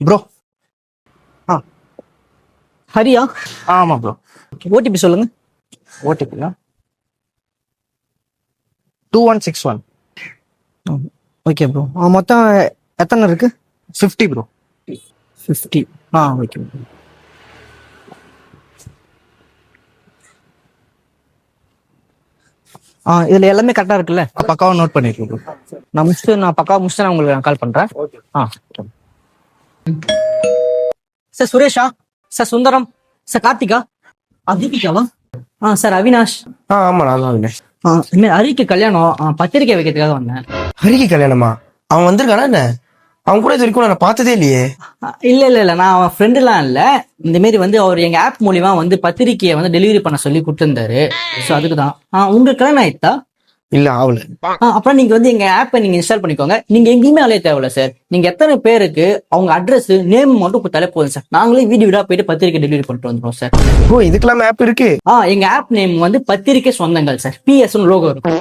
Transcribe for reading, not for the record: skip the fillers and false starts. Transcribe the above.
Bro. ஆ ஹரியா? ஆமாம் bro. OTP சொல்லுங்க. ஓடிபியா 2161. Okay bro. மொத்தம் எத்தனை இருக்கு? 50 ப்ரோ. 50. Okay bro. இதுல எல்லாமே கரெக்டா இருக்குல்ல? பக்காவாக நோட் பண்ணிருக்கேன் ப்ரோ. நான் பக்காவா முடிச்சுட்டு நான் உங்களுக்கு கால் பண்றேன். சார் சுரேஷா? சார் சுந்தரம்? சார் கார்த்திகா? தீபிகாவா? சார் அவினாஷ்? ஆமா நான் தான் வினேஷ். இனிமேல் ஹரிக்கு கல்யாணம், பத்திரிக்கை வைக்கிறதுக்காக வந்தேன். ஹரிக்கு கல்யாணமா? அவன் வந்திருக்கானா என்ன? அவன் கூட இது வரைக்கும் நான் பார்த்ததே இல்லையே. இல்ல நான் அவன் ஃப்ரெண்டுலாம் இல்ல. இந்த மாரி வந்து அவர் எங்க ஆப் மூலியமா வந்து பத்திரிக்கையை வந்து டெலிவரி பண்ண சொல்லி கொடுத்துருந்தாரு. ஸோ அதுக்கு தான். உங்களுக்கு கல்யாணம் ஆயிட்டா? இல்ல ஆவல. அப்புறம் நீங்க வந்து எங்க ஆப்பை நீங்க இன்ஸ்டால் பண்ணிக்கோங்க. நீங்க எங்கேயுமே அலைய தேவையில்ல சார். நீங்க எத்தனை பேருக்கு அவங்க அட்ரஸ் நேம் மட்டும் கொடுத்தாலே போதும் சார். நாங்களே வீடியோ போயிட்டு பத்திரிக்கை டெலிவரி பண்ணிட்டு வந்துடும் சார். ஓ இதுக்கெல்லாம் ஆப் இருக்கு? எங்க ஆப் நேம் வந்து பத்திரிக்கை சொந்தங்கள் சார். PS லோகோ இருக்கும்.